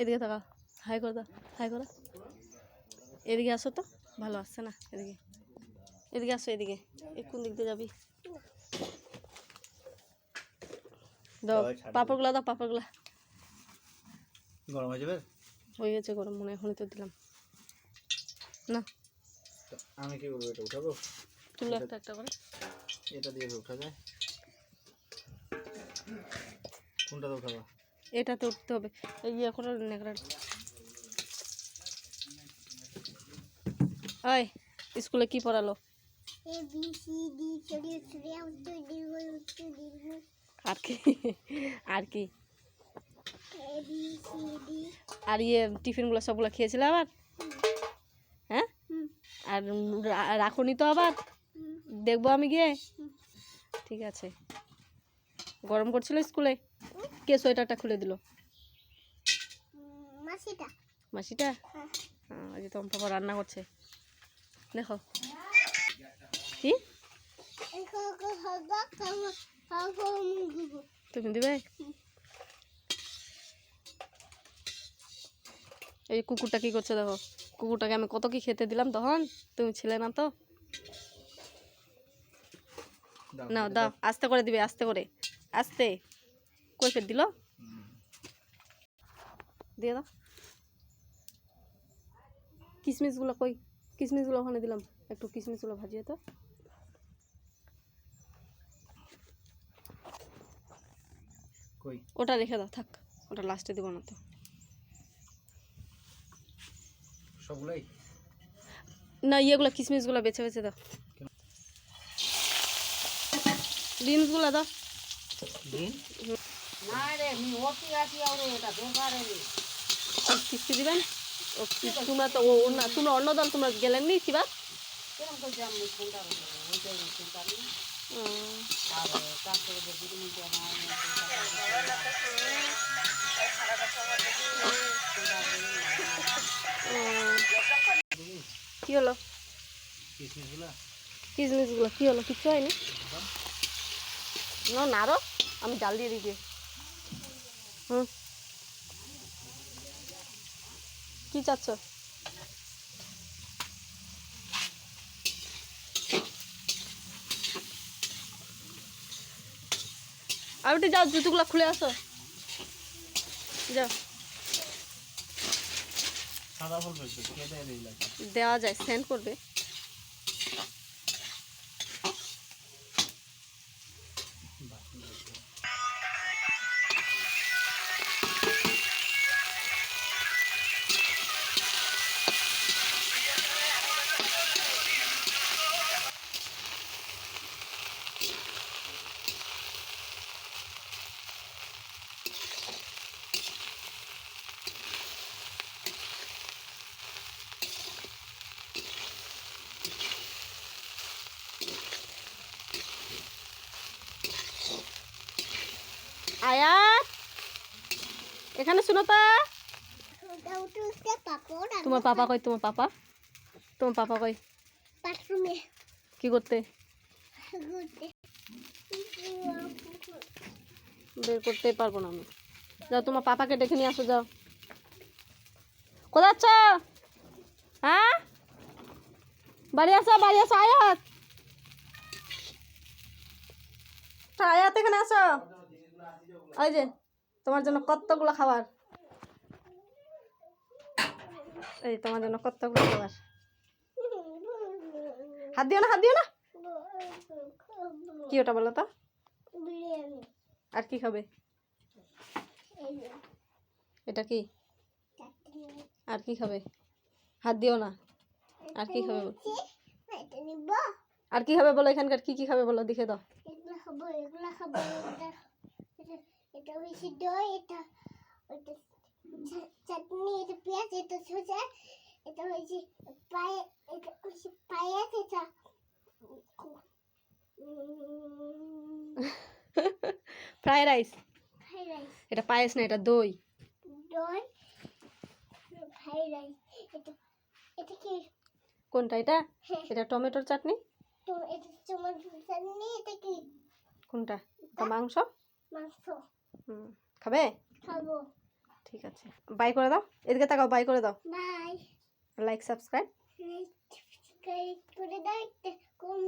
এদিকে তাকাও, হাই করে দাও, হাই করো। এদিকে আসো তো, ভালো আসছে না। এদিকে এদিকে আসো, এদিকে। কোন দিক দিয়ে যাবি? দাও পাপড়গুলা, দাও পাপড়গুলা। গরম হয়ে যাবে? হয়ে গেছে গরম, মনে এখনই তো দিলাম না। আমি কি করবো, এটা উঠাবো? তুলো একটা একটা করে। এটা দিয়ে উঠা যায়? কোনটাতে উঠাবো? এটাতে উঠতে হবে। এই ইয়ে করে নেকড়া। ওই স্কুলে কি পড়ালো? A B C D আর কি? আর কি? A B C D আর ইয়ে টিফিনগুলো সবগুলো খেয়েছিলে আবার? হ্যাঁ, আর রাখুনি তো আবার? দেখবো আমি গিয়ে। ঠিক আছে। গরম করছিল স্কুলে? কে সোয়েটারটা খুলে দিল? মাসিটা। মাসিটা? আজ তোমার বাবা রান্না করছে, দেখো। কি তুমি দিবে? এই কুকুরটা কি করছে দেখো। কুকুরটাকে আমি কত কি খেতে দিলাম তখন, তুমি ছিলে না তো। না দাও, আস্তে করে দিবে, আস্তে করে, আস্তে। কই ফের দিল? দিয়ে দাও। কিশমিশগুলো কই? কিশমিশগুলো ওখানে দিলাম, একটু কিশমিশগুলো ভাজিয়ে তো। কই? ওটা রেখে দাও, থাক, ওটা লাস্টে দিব না তো। সবগুলাই না, ইয়েগুলো কিশমিশগুলো বেছে বেছে দাও। বিনসগুলো দাও। দিন না রে মি ওটি আছি আরে এটা দরকার রে কিস্তি দিবেন? তোমরা তো না, তোমরা অন্য দল, তোমরা গেলেননি কিবা? কেমন করে আমি কোনটা ওইটাই চিন্তা নেই আর তারপরে যে দুটো মিনিট কি হলো? কিশমিশগুলা কিশমিশগুলো কি হলো? কিচ্ছু হয়নি। না না, আরো আমি জাল দিয়ে দিই। কি চাচ্ছ? আর একটু যাও, জুতোগুলো খুলে আসো, যাও। সাদা ফুল রয়েছে, কে দেয় এই লাগে? দেওয়া যায়, সেন্ড করবে। আয়াত, এখানে শুনো তো। তোমার পাপা কই? তোমার পাপা, তোমার পাপা কই? বাথরুমে কি করতে? বের করতেই পারবো না আমি। যাও, তোমার পাপাকে ডেকে নিয়ে আসো, যাও। কোথায় যাচ্ছ? হ্যাঁ, বাড়ি আসো, বাড়ি আসো। আয়াত, আয়াত এখানে আসো। ওই যে তোমার জন্য কতগুলো খাবার, এই তোমার জন্য কতগুলো খাবার। হাত দিও না, হাত দিও না। কি ওটা বলো তো? বিরিয়ানি। আর কি খাবে? এটা কি? আর কি খাবে? হাত দিও না। আর কি খাবে? আর কি খাবে বলো? এখানকার কি কি খাবে বলো, দেখে দাও। এগুলা খাবো, এগুলা খাবো, এটা হয়েছে দই, এটা চাটনি, এটা পেঁয়াজ, এটা সোজা, এটা হয়েছে পায়ে, এটা হয়েছে পায়েস, এটা ফ্রাই রাইস। Fried rice. এটা পায়েস না, এটা দই। দই, ফ্রাইড রাইস। এটা এটা কি? কোনটা এটা? এটা টমেটোর চাটনি। তো এটা টমেটো চাটনি। এটা কি? কোনটা? এটা মাংস। মাংস। খাবে? খাবো। ঠিক আছে, বাই করে দাও, এদিকে তাকাও, বাই করে দাও, বাই। Like subscribe. সাবস্ক্রাইব করে দাও, একটা কমেন্ট